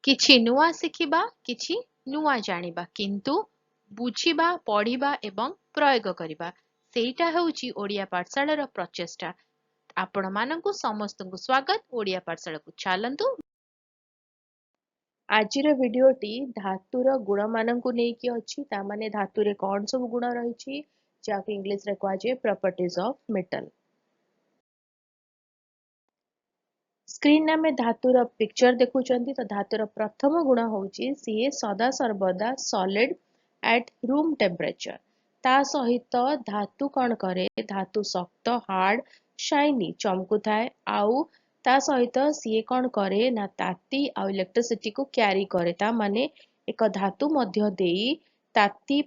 किछि नुआ शिखिबा किछि नुआ जानिबा किंतु बुझिबा पढ़िबा एवं प्रयोग करिबा सेटा हेउची ओडिया पाठशालार प्रचेष्टा। आपण मानंकु समस्तंकु स्वागत ओडिया पाठशाला को चलंतु। आजिर भिडियोटी धातुर गुण मानंकु नेकी अछि ता माने धातुरे कोन सब गुण रहिछि जाके इंग्लिश रे कहै छै प्रॉपर्टीज ऑफ मेटल। स्क्रीन में आमे धातुर पिक्चर देखुचंती तो धातुर प्रथम गुण होउची सीए सदा सर्वदा सॉलिड एट रूम टेम्परेचर। ता सहित धातु कौन करे धातु शक्त हार्ड शाइनी चमकु थाए आउ ता सहित सीए कौन करे ना ताती आ इलेक्ट्रिसिटी को क्यारी करे। ता माने एक धातु मध्य देई ताती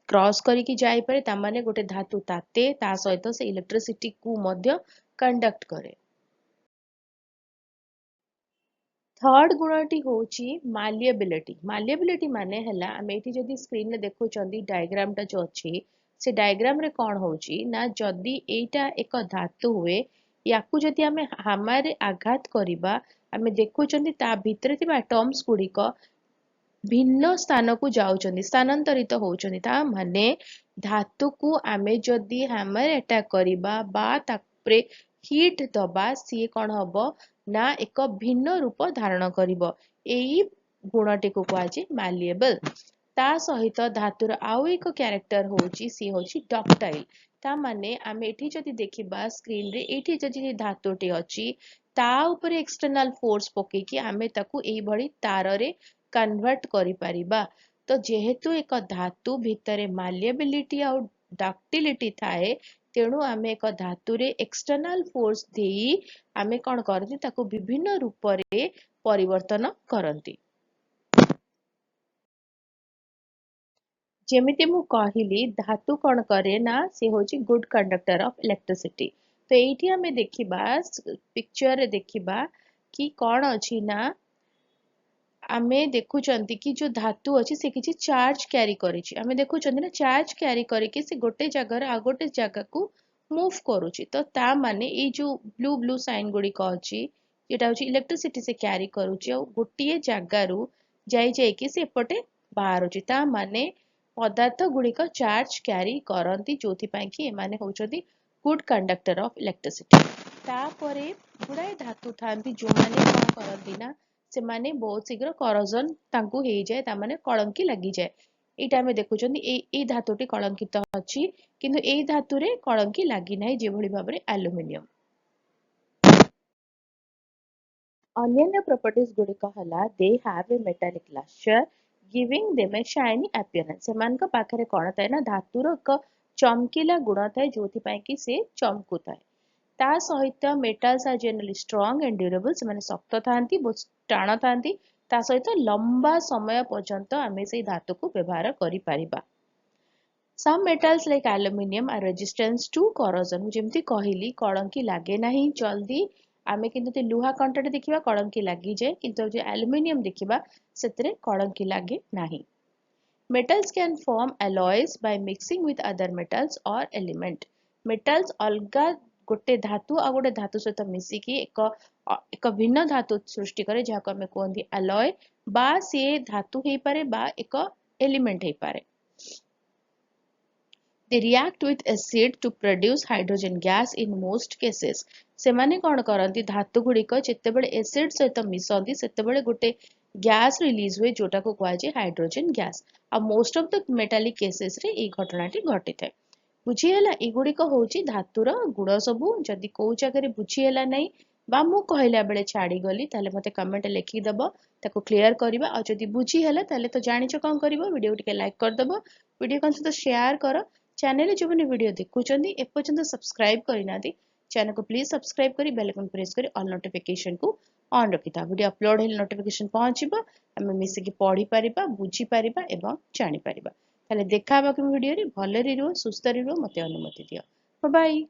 क्रॉस करिकी जाई पारे ता माने गोटे धातु ताते ता सहित से इलेक्ट्रिसिटी को मध्य कंडक्ट करे। थर्ड गुणटी होची मालिएबिलिटी। मालिएबिलिटी माने हला आमे एठी जदी स्क्रीन रे देखुचंदी डायग्राम टा जो अछि से डायग्राम रे कोन होची ना जदी एटा एक धातु हुए याकू जदी आमे हामारे आघात करिबा आमे देखुचंदी ता भितरे थिबा एटम्स गुडी को भिन्न स्थान को जाउचंदी स्थानांतरित होउचंदी। ता माने धातु को आमे जदी हैमर अटैक करिबा बा तापरे हीट दबा सी कोन हबो ना एक भिन्न रूप धारण करिबो। एई गुणटी को कहजे मालिएबल। ता सहित धातुर आउ एक कैरेक्टर होची सी होची डक्टाइल। ता माने आमे एठी जदी देखिबा स्क्रीन रे एठी जदी धातुटी अछि ता ऊपर एक्सटर्नल फोर्स पके कि आमे ताकू एई भडी तार रे कन्वर्ट करि परिबा। तो जेहेतु एक धातु भितरे मालिएबिलिटी आ डक्टिलिटी थाए तेणु आमे एक धातु रे एक्सटर्नल फोर्स देई आमे कोन करती ताकू विभिन्न रूप रे परिवर्तन करंती। जेमिति मु कहिली धातु कोन करे ना से होची गुड कंडक्टर ऑफ इलेक्ट्रिसिटी। तो एठी आमे देखिबा पिक्चर रे देखिबा कि कोन अछि ना आमे देखुचंती कि जो धातु अछि से किछि चार्ज कैरी करिछि। आमे देखुचंती ना चार्ज कैरी करिकि से गोटे जगह आ गोटे जगह को मूव करूछि। तो ता माने ए जो ब्लू ब्लू साइन गुडी को अछि एटा होछि इलेक्ट्रिसिटी से कैरी करूछि और गोटिए जगह रु जाई जाई कि से पटे बाहरुछि। ता माने पदार्थ गुडी को चार्ज कैरी करंती जोथि पई कि ए माने होचोदी गुड कंडक्टर ऑफ इलेक्ट्रिसिटी। ता परे गुडाई धातु थांती जो माने कोन करंती ना से माने बहुत शीघ्र करोजन तांकु हे जाए ता माने कलंकी लागि जाए। एटा हमें देखुचंदी ए धातुटी कलंकित अछि किंतु ए धातु रे कलंकी लागि नाही जे भली भाबरे एल्युमिनियम। अन्य प्रॉपर्टीज गुडी कहला they have a metallic lustre giving them a shiny appearance. सेमान का पाखरे कोन थाए ना धातुर एक चमकीला गुण थाए जोथि पई कि से चमकु थाए। ता सहित metals are generally strong and durable से माने शक्त थांती बहुत टाण थांती ता सहित लंबा समय पर्यंत आमे से धातु को व्यवहार करि परिबा। Some metals like aluminium are resistant to corrosion। जेमती कहिली Kalanki लागे नाही जल्दी आमे किंतु ते लुहा कंटाटे देखिबा कलंकी लागि जाय किंतु जे एल्युमिनियम देखिबा सेतरे कलंकी लागे नाही। Metals can form alloys by mixing with other metals or element। metals अलगा गोटे धातु आ गोटे धातु सहित मिसिकी एक भिन्न धातु सृष्टि करे जाको हमें कहंती alloy बा से धातु हे पारे बा एक एलिमेंट हे पारे। They react with acid to produce hydrogen gas in most cases। से माने कोन करंती धातु गुडी को जेतेबेले एसिड सहित मिसंती सेतेबेले गोटे गैस रिलीज हुए जोटा को कहै छै हाइड्रोजन गैस। आ most of the metallic cases रे ए घटनाटी घटी थाए। बुझी हला ए गुडी को होची धातुर गुण सबु। जदी को जगह रे बुझी हला नै बा मु कहला बेले छाडी गली ताले मते कमेंट लिखि दबो ताको क्लियर करबा। आ जदी बुझी हला ताले तो जानिचो कोन करबो वीडियो टिके लाइक कर दबो वीडियो कोन से शेयर करो। चैनल जो मैंने वीडियो देखुचंदी ए पर्यंत सब्सक्राइब करिना दी चैनल को प्लीज सब्सक्राइब करी बेल आइकन प्रेस करी ऑल नोटिफिकेशन को ऑन रखिता। वीडियो अपलोड हेले नोटिफिकेशन पहुंचबो हमें मिसे की पढ़ी परिबा बुझी परिबा एवं जानि परिबा। ताले देखा बा कि वीडियो रे भले रे सुस्त रे मते अनुमति दियो। Bye bye.